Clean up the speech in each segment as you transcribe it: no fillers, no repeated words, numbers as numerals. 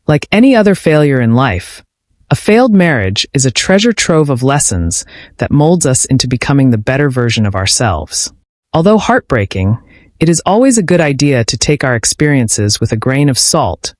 Like any other failure in life, a failed marriage is a treasure trove of lessons that molds us into becoming the better version of ourselves. Although heartbreaking, it is always a good idea to take our experiences with a grain of salt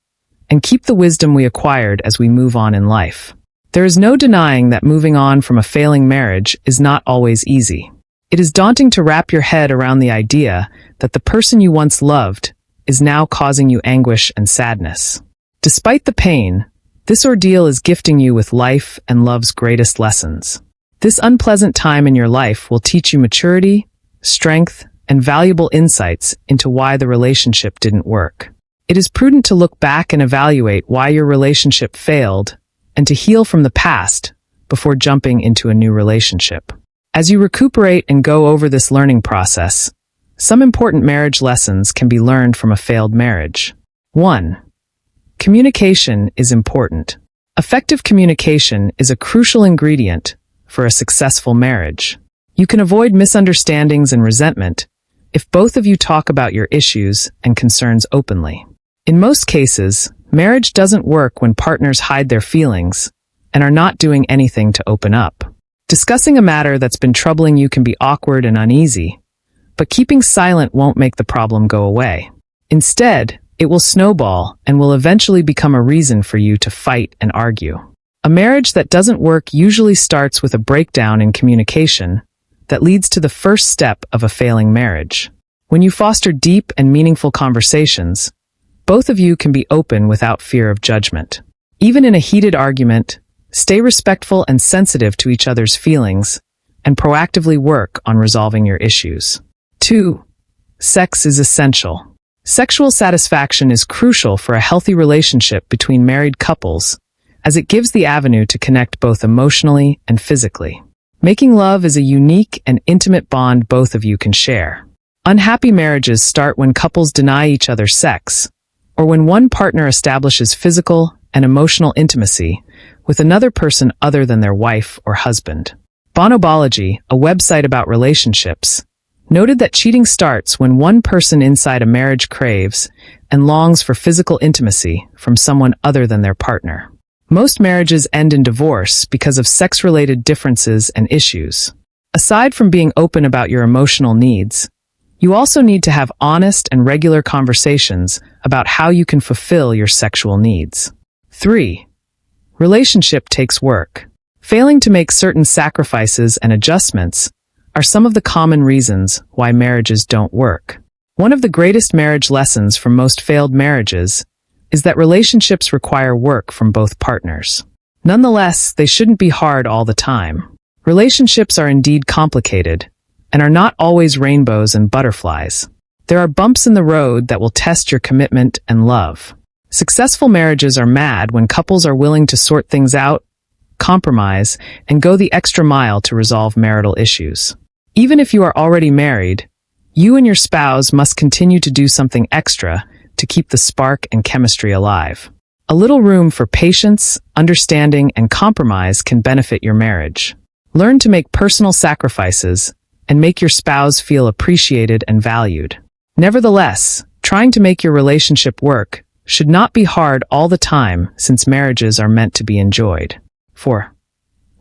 and keep the wisdom we acquired as we move on in life. There is no denying that moving on from a failing marriage is not always easy. It is daunting to wrap your head around the idea that the person you once loved is now causing you anguish and sadness. Despite the pain, this ordeal is gifting you with life and love's greatest lessons. This unpleasant time in your life will teach you maturity, strength, and valuable insights into why the relationship didn't work. It is prudent to look back and evaluate why your relationship failed and to heal from the past before jumping into a new relationship. As you recuperate and go over this learning process, some important marriage lessons can be learned from a failed marriage. 1. Communication is important. Effective communication is a crucial ingredient for a successful marriage. You can avoid misunderstandings and resentment if both of you talk about your issues and concerns openly. In most cases, marriage doesn't work when partners hide their feelings and are not doing anything to open up. Discussing a matter that's been troubling you can be awkward and uneasy, but keeping silent won't make the problem go away. Instead, it will snowball and will eventually become a reason for you to fight and argue. A marriage that doesn't work usually starts with a breakdown in communication that leads to the first step of a failing marriage. When you foster deep and meaningful conversations, both of you can be open without fear of judgment. Even in a heated argument, stay respectful and sensitive to each other's feelings and proactively work on resolving your issues. 2. Sex is essential. Sexual satisfaction is crucial for a healthy relationship between married couples, as it gives the avenue to connect both emotionally and physically. Making love is a unique and intimate bond both of you can share. Unhappy marriages start when couples deny each other sex, or when one partner establishes physical and emotional intimacy with another person other than their wife or husband. Bonobology, a website about relationships, noted that cheating starts when one person inside a marriage craves and longs for physical intimacy from someone other than their partner. Most marriages end in divorce because of sex-related differences and issues. Aside from being open about your emotional needs, you also need to have honest and regular conversations about how you can fulfill your sexual needs. 3. Relationship takes work. Failing to make certain sacrifices and adjustments are some of the common reasons why marriages don't work. One of the greatest marriage lessons from most failed marriages is that relationships require work from both partners. Nonetheless, they shouldn't be hard all the time. Relationships are indeed complicated and are not always rainbows and butterflies. There are bumps in the road that will test your commitment and love. Successful marriages are mad when couples are willing to sort things out, compromise, and go the extra mile to resolve marital issues. Even if you are already married, you and your spouse must continue to do something extra to keep the spark and chemistry alive. A little room for patience, understanding, and compromise can benefit your marriage. Learn to make personal sacrifices and make your spouse feel appreciated and valued. Nevertheless, trying to make your relationship work should not be hard all the time, since marriages are meant to be enjoyed. 4.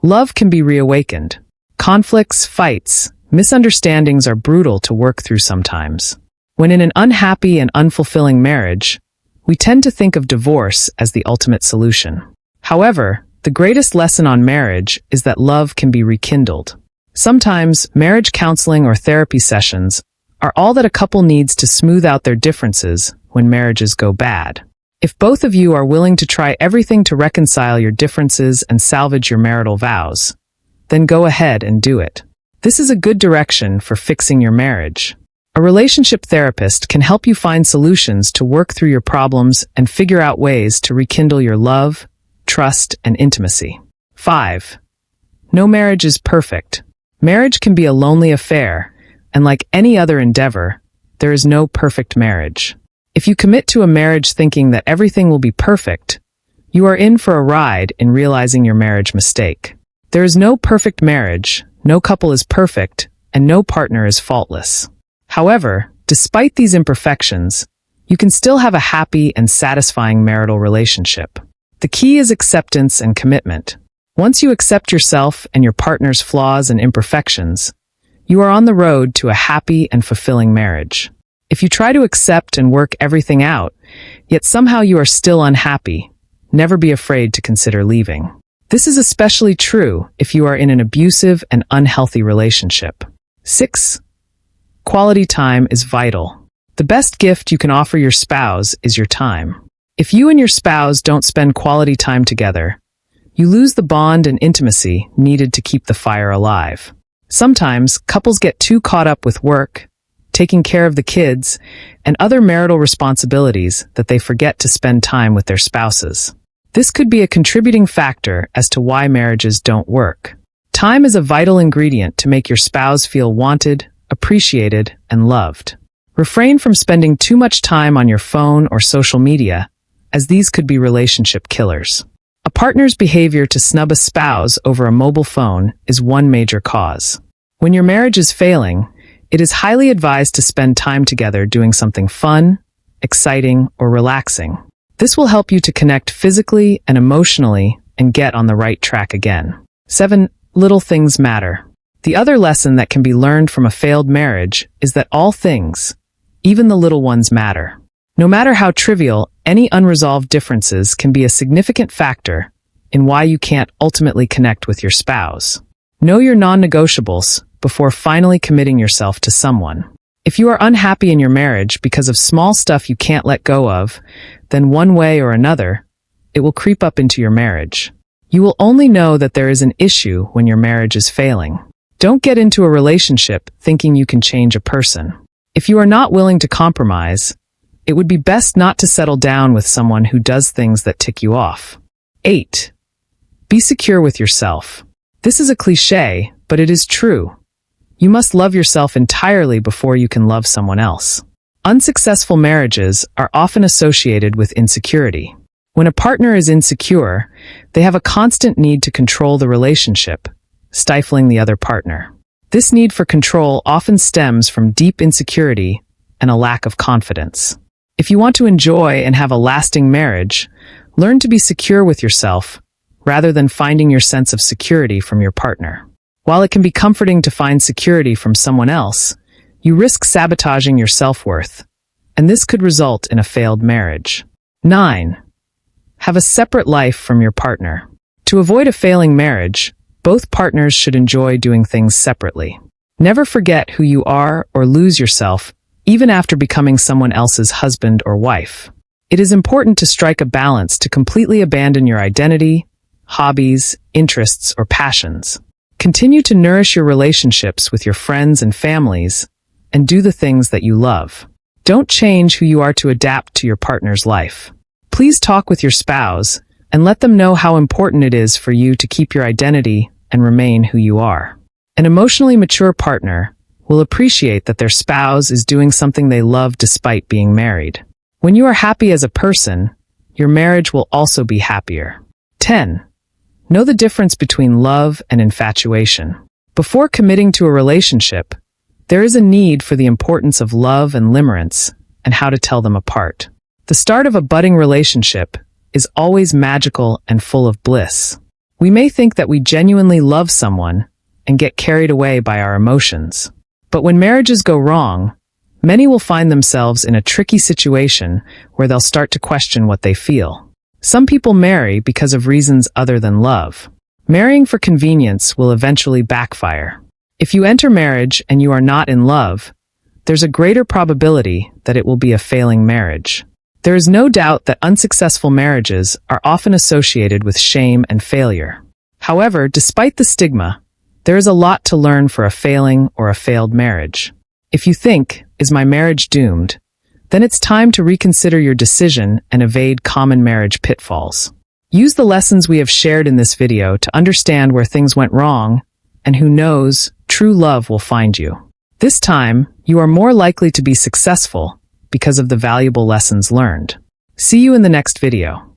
Love can be reawakened. Conflicts, fights, misunderstandings are brutal to work through sometimes. When in an unhappy and unfulfilling marriage, we tend to think of divorce as the ultimate solution. However, the greatest lesson on marriage is that love can be rekindled. Sometimes, marriage counseling or therapy sessions are all that a couple needs to smooth out their differences when marriages go bad. If both of you are willing to try everything to reconcile your differences and salvage your marital vows, then go ahead and do it. This is a good direction for fixing your marriage. A relationship therapist can help you find solutions to work through your problems and figure out ways to rekindle your love, trust, and intimacy. 5. No marriage is perfect. Marriage can be a lonely affair, and like any other endeavor, there is no perfect marriage. If you commit to a marriage thinking that everything will be perfect, you are in for a ride in realizing your marriage mistake. There is no perfect marriage, no couple is perfect, and no partner is faultless. However, despite these imperfections, you can still have a happy and satisfying marital relationship. The key is acceptance and commitment. Once you accept yourself and your partner's flaws and imperfections, you are on the road to a happy and fulfilling marriage. If you try to accept and work everything out, yet somehow you are still unhappy, never be afraid to consider leaving. This is especially true if you are in an abusive and unhealthy relationship. 6. Quality time is vital. The best gift you can offer your spouse is your time. If you and your spouse don't spend quality time together, you lose the bond and intimacy needed to keep the fire alive. Sometimes, couples get too caught up with work, taking care of the kids, and other marital responsibilities that they forget to spend time with their spouses. This could be a contributing factor as to why marriages don't work. Time is a vital ingredient to make your spouse feel wanted, appreciated, and loved. Refrain from spending too much time on your phone or social media, as these could be relationship killers. A partner's behavior to snub a spouse over a mobile phone is one major cause. When your marriage is failing, it is highly advised to spend time together doing something fun, exciting, or relaxing. This will help you to connect physically and emotionally and get on the right track again. 7. Little things matter. The other lesson that can be learned from a failed marriage is that all things, even the little ones, matter. No matter how trivial, any unresolved differences can be a significant factor in why you can't ultimately connect with your spouse. Know your non-negotiables before finally committing yourself to someone. If you are unhappy in your marriage because of small stuff you can't let go of, then one way or another, it will creep up into your marriage. You will only know that there is an issue when your marriage is failing. Don't get into a relationship thinking you can change a person. If you are not willing to compromise, it would be best not to settle down with someone who does things that tick you off. 8. Be secure with yourself. This is a cliché, but it is true. You must love yourself entirely before you can love someone else. Unsuccessful marriages are often associated with insecurity. When a partner is insecure, they have a constant need to control the relationship, stifling the other partner. This need for control often stems from deep insecurity and a lack of confidence. If you want to enjoy and have a lasting marriage, learn to be secure with yourself rather than finding your sense of security from your partner. While it can be comforting to find security from someone else, you risk sabotaging your self-worth, and this could result in a failed marriage. 9. Have a separate life from your partner. To avoid a failing marriage, both partners should enjoy doing things separately. Never forget who you are or lose yourself, even after becoming someone else's husband or wife. It is important to strike a balance to completely abandon your identity, hobbies, interests, or passions. Continue to nourish your relationships with your friends and families, and do the things that you love. Don't change who you are to adapt to your partner's life. Please talk with your spouse and let them know how important it is for you to keep your identity and remain who you are. An emotionally mature partner will appreciate that their spouse is doing something they love despite being married. When you are happy as a person, your marriage will also be happier. 10. Know the difference between love and infatuation. Before committing to a relationship, there is a need for the importance of love and limerence and how to tell them apart. The start of a budding relationship is always magical and full of bliss. We may think that we genuinely love someone and get carried away by our emotions. But when marriages go wrong, many will find themselves in a tricky situation where they'll start to question what they feel. Some people marry because of reasons other than love. Marrying for convenience will eventually backfire. If you enter marriage and you are not in love, there's a greater probability that it will be a failing marriage. There is no doubt that unsuccessful marriages are often associated with shame and failure. However, despite the stigma, there is a lot to learn for a failing or a failed marriage. If you think, "Is my marriage doomed?" then it's time to reconsider your decision and evade common marriage pitfalls. Use the lessons we have shared in this video to understand where things went wrong, and who knows, true love will find you. This time, you are more likely to be successful because of the valuable lessons learned. See you in the next video.